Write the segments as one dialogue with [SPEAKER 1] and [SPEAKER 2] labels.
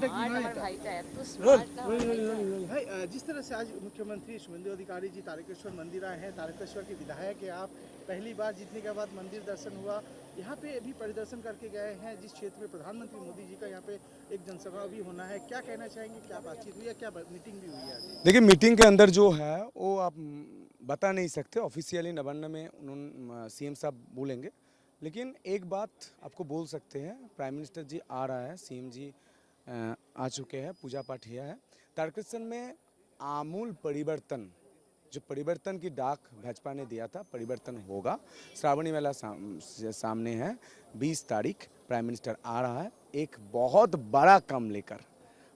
[SPEAKER 1] भाई का है तो स्मार्ट का भाई का।
[SPEAKER 2] भाई जिस तरह से आज मुख्यमंत्री शुभेंदु अधिकारी जी तारकेश्वर मंदिर आए हैं, तारकेश्वर के विधायक है आप, पहली बार जीतने के बाद मंदिर दर्शन हुआ, यहाँ पे भी परिदर्शन करके गए हैं जिस क्षेत्र में प्रधानमंत्री मोदी जी का यहाँ पे एक जनसभा भी होना है, क्या कहना चाहेंगे, क्या बातचीत हुई है, क्या मीटिंग भी हुई है?
[SPEAKER 3] देखिए, मीटिंग के अंदर जो है वो आप बता नहीं सकते, ऑफिशियली नवान्न में उन्होंने सीएम साहब बोलेंगे, लेकिन एक बात आपको बोल सकते हैं, प्राइम मिनिस्टर जी आ रहा है, सीएम जी आ चुके हैं, पूजा पाठ किया है। तारकेश्वर में आमूल परिवर्तन, जो परिवर्तन की डाक भाजपा ने दिया था, परिवर्तन होगा। श्रावणी मेला सामने है, 20 तारीख प्राइम मिनिस्टर आ रहा है एक बहुत बड़ा काम लेकर।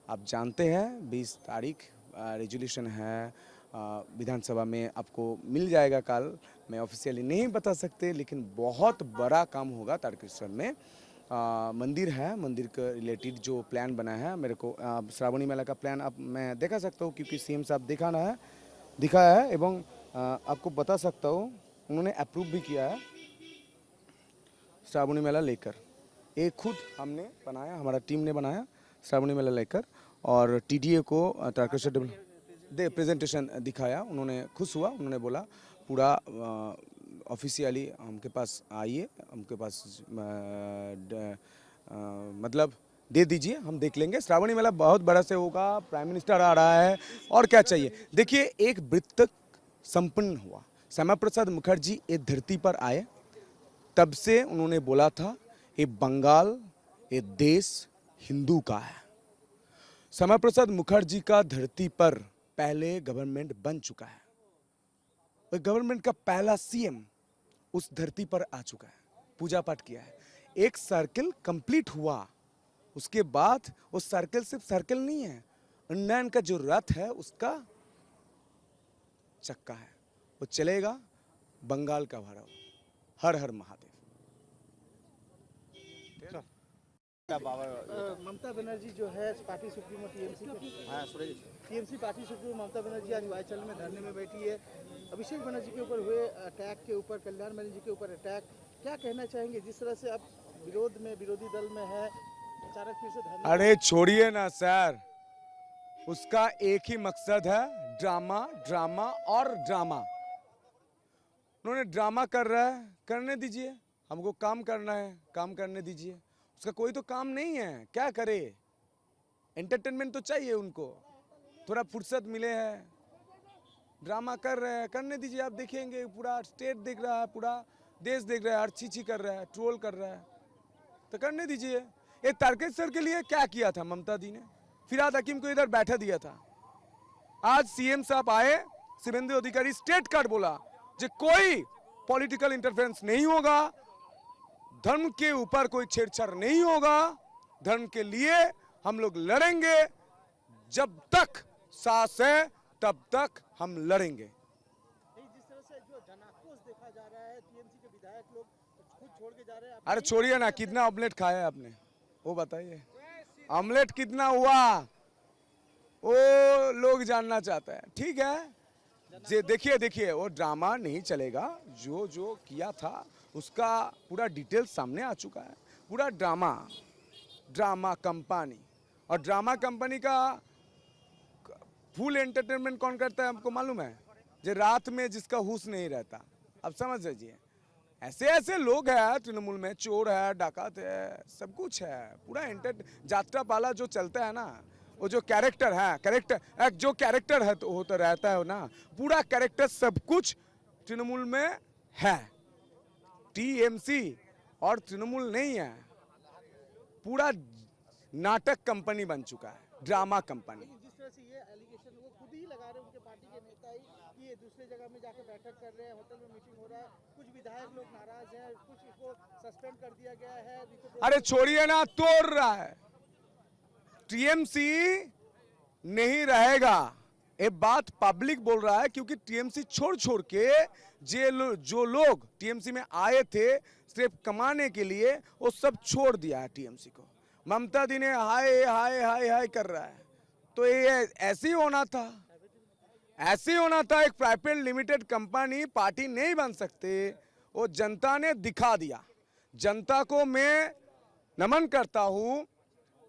[SPEAKER 3] आप जानते हैं 20 तारीख रेजोल्यूशन है विधानसभा में, आपको मिल जाएगा कल, मैं ऑफिशियली नहीं बता सकते, लेकिन बहुत बड़ा काम होगा तारकेश्वर में। मंदिर है, मंदिर के रिलेटेड जो प्लान बना है, मेरे को श्रावणी मेला का प्लान अब मैं दिखा सकता हूँ, क्योंकि सीएम साहब दिखाया है एवं आपको बता सकता हूँ उन्होंने अप्रूव भी किया है श्रावणी मेला लेकर। एक खुद हमने बनाया, हमारा टीम ने बनाया श्रावणी मेला लेकर, और टीडीए को तारकेश्वर प्रेजेंटेशन दिखाया, उन्होंने खुश हुआ, उन्होंने बोला पूरा ऑफिशियली हमके पास आइए, हमके पास मतलब दे दीजिए, हम देख लेंगे। श्रावणी मेला बहुत बड़ा से होगा, प्राइम मिनिस्टर आ रहा है, और क्या चाहिए। देखिए, एक वृत्त संपन्न हुआ, श्यामा प्रसाद मुखर्जी इस धरती पर आए, तब से उन्होंने बोला था ये बंगाल, ये देश हिंदू का है। श्यामा प्रसाद मुखर्जी का धरती पर पहले गवर्नमेंट बन चुका है, और गवर्नमेंट का पहला सीएम उस धरती पर आ चुका है, पूजा पाठ किया है, एक सर्कल कंप्लीट हुआ। उसके बाद वो सर्कल सिर्फ सर्कल नहीं है, उन्नयन का जो रथ है उसका चक्का है, वो चलेगा बंगाल का भरा। हर हर महादेव।
[SPEAKER 2] ममता बनर्जी जो है party supremo TMC party supremo Mamata Banerjee आज हिमाचल में धरने में बैठी है। अभिषेक बनर्जी के ऊपर हुए अटैक के ऊपर, कल्याण बनर्जी के ऊपर अटैक, क्या कहना चाहेंगे जिस तरह से आप विरोधी दल में है, अचानक फिर से धरने?
[SPEAKER 3] अरे छोड़िए ना सर, उसका एक ही मकसद है, ड्रामा ड्रामा और ड्रामा। उन्होंने ड्रामा कर रहा है, करने दीजिए, हमको काम करना है, काम करने दीजिए। उसका कोई तो काम नहीं है, क्या करे, एंटरटेनमेंट तो चाहिए उनको, थोड़ा फुर्सत मिले है, ड्रामा कर रहे हैं, करने दीजिए। आप देखेंगे पूरा स्टेट देख रहा है, पूरा देश देख रहा है, हर चीज़ कर रहा है, ट्रोल कर रहा है, तो करने दीजिए। ये तारकेश्वर के लिए क्या किया था ममता दी ने, फिरहाद हकीम को इधर बैठा दिया था। आज सीएम साहब आए, शुभेंदु अधिकारी स्टेट कार्ड बोला जो कोई पॉलिटिकल इंटरफेरेंस नहीं होगा, धर्म के ऊपर कोई छेड़छाड़ नहीं होगा, धर्म के लिए हम लोग लड़ेंगे, जब तक सांस है तब तक हम लड़ेंगे।
[SPEAKER 2] जिस तरह से जो जनाक्रोश देखा जा रहा है, टीएमसी के विधायक लोग खुद छोड़ के जा रहे हैं।
[SPEAKER 3] अरे छोड़िए ना, कितना ऑमलेट खाया है आपने, वो बताइए, ऑमलेट कितना हुआ वो लोग जानना चाहते हैं। ठीक है, देखिए वो ड्रामा नहीं चलेगा, जो जो किया था उसका पूरा डिटेल सामने आ चुका है। पूरा ड्रामा कंपनी, और ड्रामा कंपनी का फुल एंटरटेनमेंट कौन करता है हमको मालूम है, जो रात में जिसका होश नहीं रहता। अब समझ लीजिए, ऐसे लोग हैं तृणमूल में, चोर है, डाकत है, सब कुछ है, पूरा जात्रा पाला जो चलता है ना, वो जो कैरेक्टर है, जो कैरेक्टर है तो वो तो रहता है ना, पूरा कैरेक्टर सब कुछ तृणमूल में है। टीएमसी और तृणमूल नहीं है, पूरा नाटक कंपनी बन चुका है, ड्रामा कंपनी।
[SPEAKER 2] जिस तरह से ये एलिगेशन वो खुद ही लगा रहे हैं, उनके पार्टी के नेता ही, कि ये दूसरे जगह में जाकर बैठक कर रहे हैं, होटल में मीटिंग हो रहा है, कुछ विधायक लोग नाराज हैं, कुछ इसको सस्पेंड कर दिया गया है।
[SPEAKER 3] अरे छोड़िए ना, तोड़ रहा है, टीएमसी नहीं रहेगा, ये बात पब्लिक बोल रहा है, क्योंकि टीएमसी छोड़ के जो लोग टीएमसी में आए थे सिर्फ कमाने के लिए, वो सब छोड़ दिया है टीएमसी को। ममता दी ने हाय हाय हाय हाय कर रहा है, तो ये ऐसे ही होना था, एक प्राइवेट लिमिटेड कंपनी पार्टी नहीं बन सकते, वो जनता ने दिखा दिया। जनता को मैं नमन करता हूँ,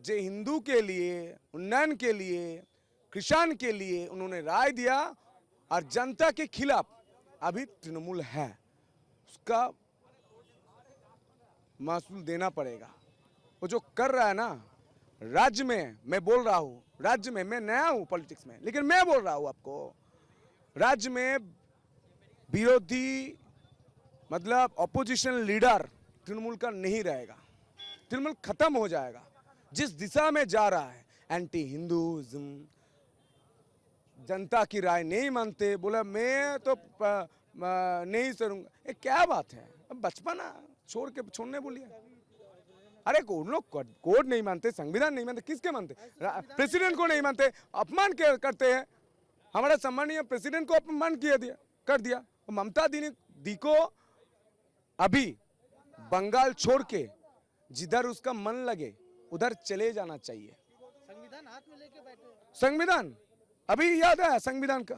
[SPEAKER 3] जो हिंदू के लिए, उन्नयन के लिए, किसान के लिए उन्होंने राय दिया और जनता के खिलाफ अभी तृणमूल है, उसका महसूल देना पड़ेगा। वो जो कर रहा है ना राज्य में, मैं बोल रहा हूँ राज्य में, मैं नया हूँ पॉलिटिक्स में, लेकिन मैं बोल रहा हूँ आपको, राज्य में विरोधी मतलब ऑपोजिशन लीडर तृणमूल का नहीं रहेगा, तृणमूल खत्म हो जाएगा। जिस दिशा में जा रहा है एंटी हिंदुइज्म, जनता की राय नहीं मानते, बोला मैं तो नहीं करूंगा, ये क्या बात है? अब बचपना छोड़ने बोलिए। अरे उन लोग कोड नहीं मानते, संविधान नहीं मानते, किसके मानते? प्रेसिडेंट को नहीं मानते, अपमान करते हैं। हमारा सम्मानीय प्रेसिडेंट को अपमान कर दिया। ममता दी को अभी बंगाल छोड़ के जिधर उसका मन लगे उधर चले जाना चाहिए।
[SPEAKER 2] संविधान हाथ में लेके बैठे,
[SPEAKER 3] संविधान अभी याद है, संविधान का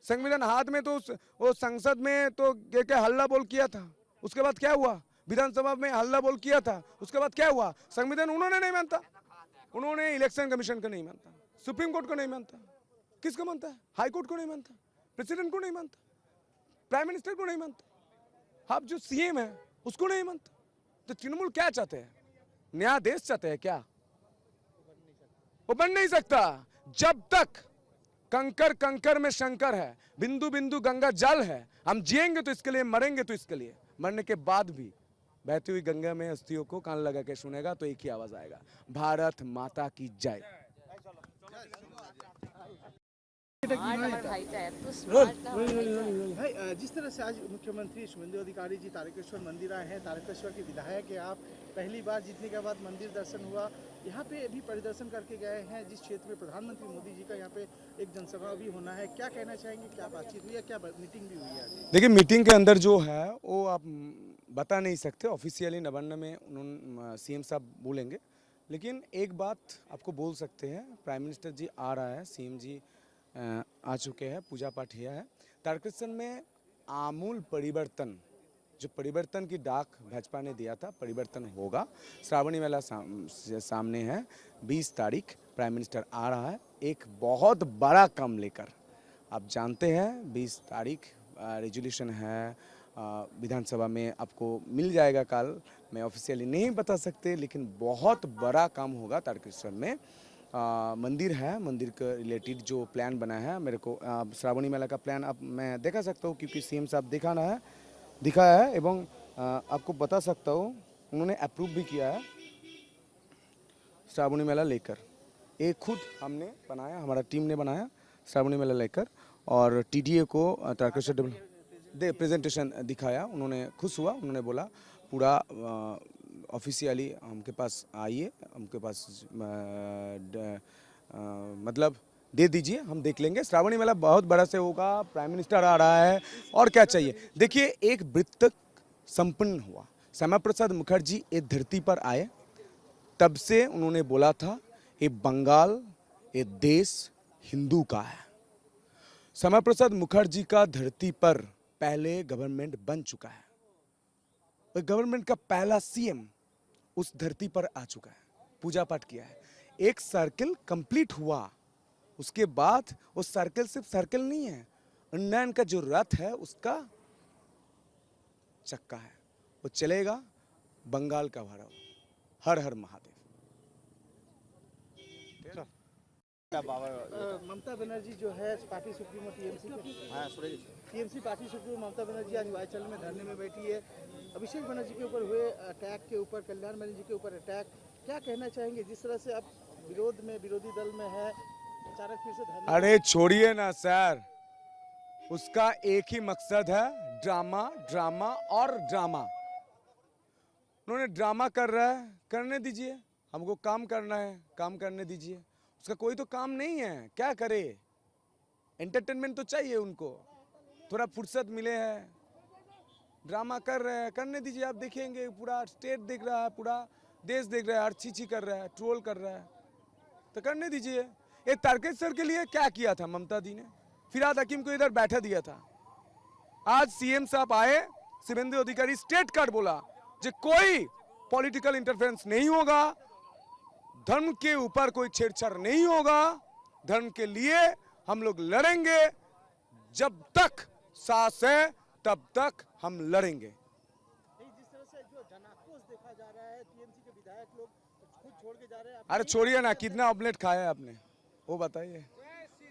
[SPEAKER 3] संविधान हाथ में तो वो संसद में तो क्या हल्ला बोल किया था, उसके बाद क्या हुआ? विधानसभा में हल्ला बोल किया था, उसके बाद क्या हुआ? संविधान उन्होंने नहीं मानता, उन्होंने इलेक्शन कमीशन को नहीं मानता, सुप्रीम कोर्ट को नहीं मानता, किसको मानता है? हाई कोर्ट को नहीं मानता, प्रेसिडेंट को नहीं मानता, प्राइम मिनिस्टर को नहीं मानता, आप जो सीएम है उसको नहीं मानता। तो तृणमूल क्या चाहते हैं? नया देश चाहते हैं क्या? वो बन नहीं सकता जब तक कंकर कंकर में शंकर है, बिंदु बिंदु गंगा जल है। हम जिएंगे तो इसके लिए, मरेंगे तो इसके लिए। मरने के बाद भी बहती हुई गंगा में अस्थियों को कान लगा के सुनेगा तो एक ही आवाज आएगा, भारत माता की जय।
[SPEAKER 2] भाई जिस तरह से आज मुख्यमंत्री शुभेंदु अधिकारी जी तारकेश्वर मंदिर आए हैं, तारकेश्वर के विधायक है आप, पहली बार जीतने के बाद मंदिर दर्शन हुआ, यहाँ पे अभी परिदर्शन करके गए हैं जिस क्षेत्र में प्रधानमंत्री मोदी जी का यहाँ पे एक जनसभा भी होना है, क्या कहना चाहेंगे? क्या बातचीत हुई है, क्या मीटिंग भी हुई है?
[SPEAKER 3] देखिए मीटिंग के अंदर जो है वो आप बता नहीं सकते, ऑफिशियली नवान्न में उन्होंने सीएम साहब बोलेंगे, लेकिन एक बात आपको बोल सकते हैं, प्राइम मिनिस्टर जी आ रहा है, सीएम जी आ चुके हैं, पूजा पाठ किया है। तारकेश्वर में आमूल परिवर्तन, जो परिवर्तन की डाक भाजपा ने दिया था, परिवर्तन होगा। श्रावणी मेला सामने है, 20 तारीख प्राइम मिनिस्टर आ रहा है एक बहुत बड़ा काम लेकर। आप जानते हैं 20 तारीख रेजोल्यूशन है विधानसभा में, आपको मिल जाएगा कल, मैं ऑफिशियली नहीं बता सकते, लेकिन बहुत बड़ा काम होगा तारकेश्वर में। मंदिर है, मंदिर के रिलेटेड जो प्लान बना है, मेरे को श्रावणी मेला का प्लान अब मैं दिखा सकता हूँ क्योंकि सीएम साहब दिखाया है एवं आपको बता सकता हूँ उन्होंने अप्रूव भी किया है श्रावणी मेला लेकर। एक खुद हमने बनाया, हमारा टीम ने बनाया श्रावणी मेला लेकर, और टीडीए को तारकेश्वर प्रेजेंटेशन दिखाया, उन्होंने खुश हुआ, उन्होंने बोला पूरा ऑफिशियली हमके पास आइए, हमके पास मतलब दे दीजिए, हम देख लेंगे। श्रावणी मेला बहुत बड़ा से होगा, प्राइम मिनिस्टर आ रहा है, और क्या चाहिए? देखिए एक वृत्त संपन्न हुआ, श्यामा प्रसाद मुखर्जी इस धरती पर आए, तब से उन्होंने बोला था ये बंगाल, ये देश हिंदू का है। श्यामा प्रसाद मुखर्जी का धरती पर पहले गवर्नमेंट बन चुका है, गवर्नमेंट का पहला सीएम उस धरती पर आ चुका है, पूजा पाठ किया है, एक सर्कल कंप्लीट हुआ। उसके बाद वो सर्कल सिर्फ सर्कल नहीं है, उन्नयन का जो रथ है उसका चक्का है, वो चलेगा बंगाल का भरा। हर हर महादेव।
[SPEAKER 2] ममता बनर्जी जो है party supremo TMC party supremo Mamata Banerjee आज वाईचल में धरने में बैठी है। अभिषेक बनर्जी के ऊपर हुए अटैक के ऊपर, कल्याण बनर्जी के ऊपर अटैक, क्या कहना चाहेंगे? जिस तरह से आप विरोधी दल में है, अचानक फिर से धरना।
[SPEAKER 3] अरे छोड़िए ना सर, उसका एक ही मकसद है, ड्रामा ड्रामा और ड्रामा। उन्होंने ड्रामा कर रहा है, करने दीजिए, हमको काम करना है, काम करने दीजिए। उसका कोई तो काम नहीं है, क्या करे? एंटरटेनमेंट तो चाहिए उनको, थोड़ा फुर्सत मिले है, ड्रामा कर रहे हैं, करने दीजिए। आप देखेंगे पूरा स्टेट देख रहा है, पूरा देश देख रहा है, छी कर रहा है, ट्रोल कर रहा है, तो करने दीजिए। ये तारकेश्वर के लिए क्या किया था ममता दी ने? फिरहाद हकीम को इधर बैठा दिया था। आज सीएम साहब आए, शुभेंदु अधिकारी स्टेट कार्ड बोला जो कोई पॉलिटिकल इंटरफेरेंस नहीं होगा, धर्म के ऊपर कोई छेड़छाड़ नहीं होगा। धर्म के लिए हम लोग लड़ेंगे, जब तक सांस है तब तक हम लड़ेंगे।
[SPEAKER 2] जिस तरह से जो जनाक्रोश देखा जा रहा है, टीएमसी के विधायक लोग खुद छोड़ के जा रहे हैं।
[SPEAKER 3] अरे छोड़िए ना, कितना ऑमलेट खाया है आपने वो बताइए,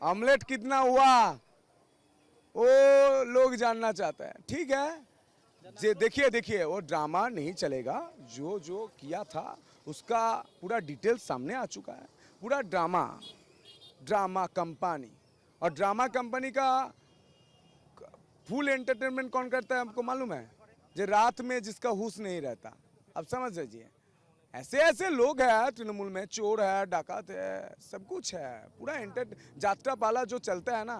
[SPEAKER 3] ऑमलेट कितना हुआ वो लोग जानना चाहते हैं। ठीक है, देखिए वो ड्रामा नहीं चलेगा। जो जो किया था उसका पूरा डिटेल सामने आ चुका है। पूरा ड्रामा कंपनी, और ड्रामा कंपनी का फुल एंटरटेनमेंट कौन करता है हमको मालूम है? जो रात में जिसका होश नहीं रहता। अब समझ लीजिए, ऐसे ऐसे लोग हैं तृणमूल में, चोर है, डाकत है, सब कुछ है। पूरा जात्रा पाला जो चलता है ना,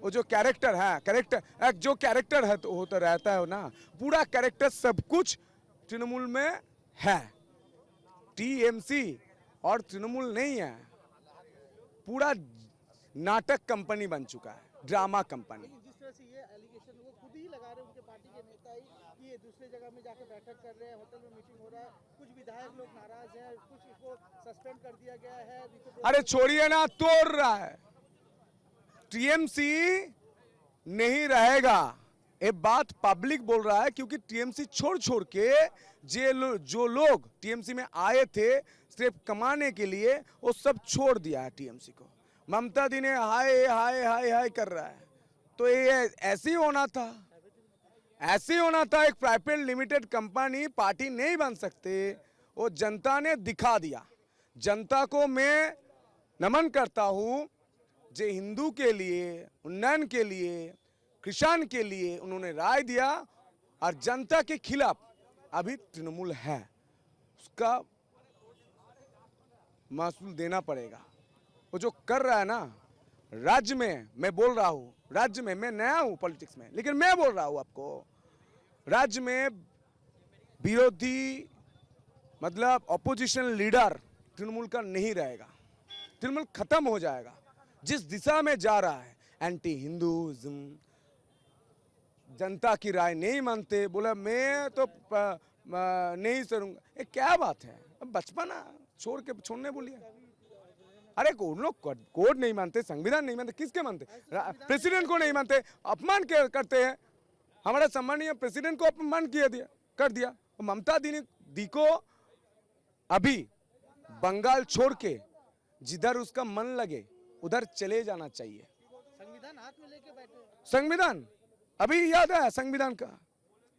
[SPEAKER 3] वो जो कैरेक्टर है, जो कैरेक्टर है तो होता रहता है ना, पूरा कैरेक्टर सब कुछ तृणमूल में है। टीएमसी और तृणमूल नहीं है, पूरा नाटक कंपनी बन चुका है, ड्रामा कंपनी।
[SPEAKER 2] जिस तरह से ये एलिगेशन वो खुद ही लगा रहे हैं, उनके पार्टी के नेता ही, कि ये दूसरे जगह में जाकर बैठक कर रहे हैं, होटल में मीटिंग हो रहा है, कुछ विधायक लोग नाराज हैं, कुछ इसको सस्पेंड कर दिया गया है।
[SPEAKER 3] अरे छोड़िए ना, तोड़ रहा है। टीएमसी नहीं रहेगा, ये बात पब्लिक बोल रहा है, क्योंकि टीएमसी छोड़ के जो लोग टीएमसी में आए थे सिर्फ कमाने के लिए, वो सब छोड़ दिया है टीएमसी को। ममता दी ने हाय हाय हाय हाय कर रहा है, तो ये ऐसे ही होना था, ऐसे ही होना था। एक प्राइवेट लिमिटेड कंपनी पार्टी नहीं बन सकते, वो जनता ने दिखा दिया। जनता को मैं नमन करता हूं, जो हिंदू के लिए, उन्नयन के लिए, किसान के लिए उन्होंने राय दिया, और जनता के खिलाफ अभी तृणमूल है, उसका महसूल देना पड़ेगा। वो जो कर रहा है ना राज्य में, मैं बोल रहा हूँ, राज्य में, मैं नया हूँ पॉलिटिक्स में, लेकिन मैं बोल रहा हूँ आपको, राज्य में विरोधी मतलब ऑपोजिशन लीडर तृणमूल का नहीं रहेगा। तृणमूल खत्म हो जाएगा। जिस दिशा में जा रहा है, एंटी हिंदुइज्म, जनता की राय नहीं मानते, बोला मैं तो नहीं करूंगा। ये क्या बात है? अब बचपना छोड़ने बोलिए। अरे उन लोग कोड नहीं मानते, संविधान नहीं मानते, किसके मानते? प्रेसिडेंट को नहीं मानते, अपमान करते हैं। हमारा सम्मानीय प्रेसिडेंट को अपमान कर दिया। ममता दी को अभी बंगाल छोड़ के जिधर उसका मन लगे उधर चले जाना चाहिए।
[SPEAKER 2] संविधान हाथ में लेके बैठे,
[SPEAKER 3] संविधान अभी याद है, संविधान का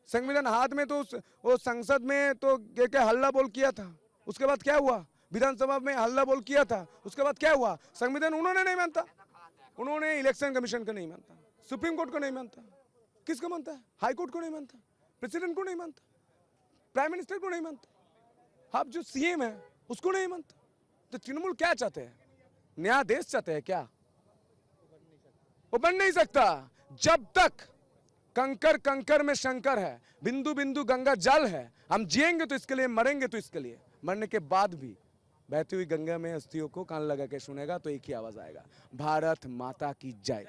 [SPEAKER 3] संविधान हाथ में, तो वो संसद में तो क्या हल्ला बोल किया था, उसके बाद क्या हुआ? विधानसभा में हल्ला बोल किया था, उसके बाद क्या हुआ? संविधान उन्होंने नहीं मानता, उन्होंने इलेक्शन कमीशन को नहीं मानता, सुप्रीम कोर्ट को नहीं मानता, किसको मानता है? हाई कोर्ट को नहीं मानता, प्रेसिडेंट को नहीं मानता, प्राइम मिनिस्टर को नहीं मानता, आप जो सीएम है उसको नहीं मानता। तो तृणमूल क्या चाहते हैं? नया देश चाहते हैं क्या? वो बन नहीं सकता जब तक कंकर में शंकर है, बिंदु बिंदु गंगा जल है। हम जिएंगे तो इसके लिए, मरेंगे तो इसके लिए। मरने के बाद भी बहती हुई गंगा में अस्थियों को कान लगा के सुनेगा तो एक ही आवाज आएगा, भारत माता की जय।